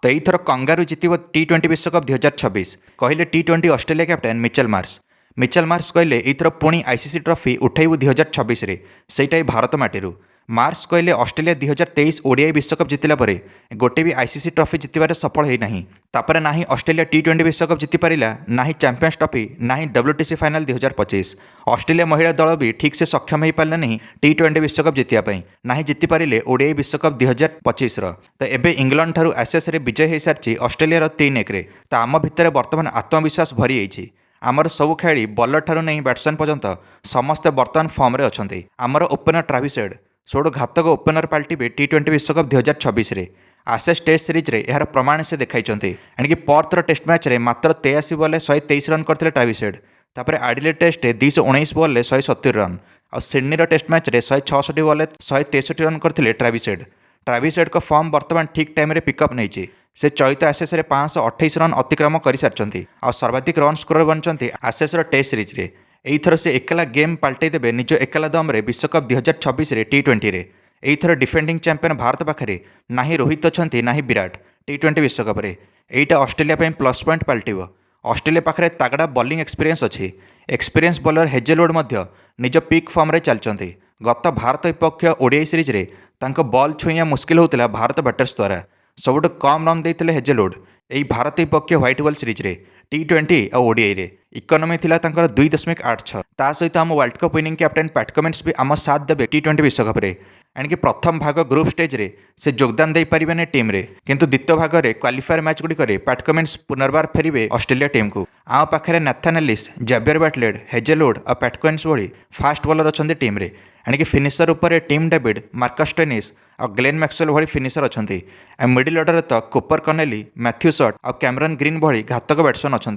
तो यहीथर kangaroo जितिब T20 विश्वकप 2026 कहले T20 Australia captain Mitchell Marsh कहले एथर पुणी आईसीसी ट्रॉफी उठाइबू 2026 सेटा भारत माटी मार्श कहले ऑस्ट्रेलिया 2023 ओडीआई विश्वकप जितिला परे गोटे भी आईसीसी ट्रॉफी जितबारे सफल होई नहीं। तापर ना ही ऑस्ट्रेलिया T20 विश्वकप जिति पारिला, ना ही चैंपियंस ट्रॉफी, ना ही WTC फाइनल 2025। ऑस्ट्रेलिया महिला दल भी ठीक से सक्षम हो पारे नहीं T20 विश्वकप जितियापाई, ना ही जिति पारिले ओडीआई विश्वकप 2025 तो एबे इंग्लैंड ठारू एसएस रे विजय हो सारी ऑस्ट्रेलिया 3-1 रे। तो आम भितर बर्तमान आत्मविश्वास भरी जाइए। आमर सबु खेली बॉलर ठारू नहीं बैट्समैन पर्यंत समस्ते बर्तमान फॉर्म रे अछंती। आमर ओपनर ट्रेविस हेड सोड घातक ओपनर पाल्टिबे T20 विश्वकप 2026 रे। आशेष टेस्ट सीरीज रे यार प्रमाण से देखाई एणिकी पर्थर टेस्ट मैच रे मात्र 83 बॉल 123 रन करते ट्रेविस हेड। तापर एडिलेड टेस्ट 219 बॉल 170 रन और सिडनी टेस्ट मैच रे 166 बॉल 163 रन करते ट्रेविस हेड को फॉर्म बर्तमान ठीक टाइम रे पिकअप नहीं। से चलित आशेष 528 रन अतिक्रम कर सारी और सर्वाधिक रन स्कोर बनते आशेष टेस्ट सीरीज रे। एथर से एकला गेम पाल्टे देबे निज एकला दम रे विश्वकप 2026 रे T20 रे। एथर डिफेंडिंग चैंपियन भारत पाखरे ना ही रोहित अच्छा ना ही विराट T20 विश्वकप रे। एटा ऑस्ट्रेलिया पे प्लस पॉइंट पाल्टिबो। ऑस्ट्रेलिया पाखरे तगड़ा बॉलिंग एक्सपीरियंस अच्छी। एक्सपीरियंस बॉलर हेजेलवुड मध्य निज पीक फॉर्म रे चलचंती। गत भारत विपक्ष ओडीआई सीरीज रे तांको बॉल छुइया मुश्किल होता भारत बैटर्स द्वारा। सबुठ कम रन देते हेजेलवुड यही भारत विपक्ष व्हाइट बॉल सीरीज रे T20 और ओडीआई रे। इकोनॉमी थिला तांकर 2.86 ता सहित आम world cup winning captain PAT Cummins भी आम साथ देबे T20 विश्वकप रे। एणिकी प्रथम भाग ग्रुप स्टेज रे से योगदान दे पारिबेने टीम रे, किंतु द्वितीय भाग रे क्वालिफायर मैच गुडी करे पैट कमिंस पुनर्बार फेरिबे ऑस्ट्रेलिया टीम को। आम पाखरे नाथन एलिस, जेवियर बैटलेड, हेजेलवुड और पैट कमिंस भली फास्ट बॉलर अच्छा टीम रे। एणिकी फिनिशर उपर टीम डेविड, मार्कस स्टोइनिस और ग्लेन मैक्सवेल भली फिनिशर अच्छा। मिडिल ऑर्डर तो कूपर कनेली, मैथ्यू शॉट और कैमरन ग्रीन भली घातक बैट्समैन अच्छा।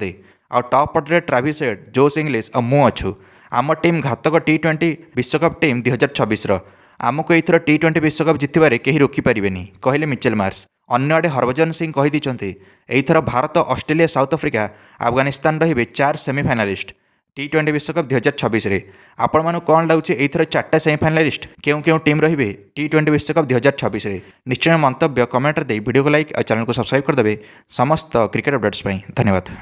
और टॉप ऑर्डर ट्रेविस हेड, जोश इंग्लिश और मु अच्छु। आम टीम घातक T20 विश्वकप टीम 2026 आमको एथर T20 विश्वकप जितबारे कहीं रोकिपारे कहले मिचेल मार्श। अन्य आड़े हरभजन सिंह कहीदें एथर Bharat, Australia, South Africa, Afghanistan रे 4 सेमिफाइनालिस्ट T20 विश्वकप 2026 रे। आपण मानु कौन लगुच एथर 4टा सेमिफाइनालिस्ट क्यों टीम रहिबे T20 विश्वकप 2026 रे? निश्चय मंतव्य कमेंट दे वीडियो को लाइक और चैनल को सब्सक्राइब करदे समस्त क्रिकेट अपडेट्स। धन्यवाद।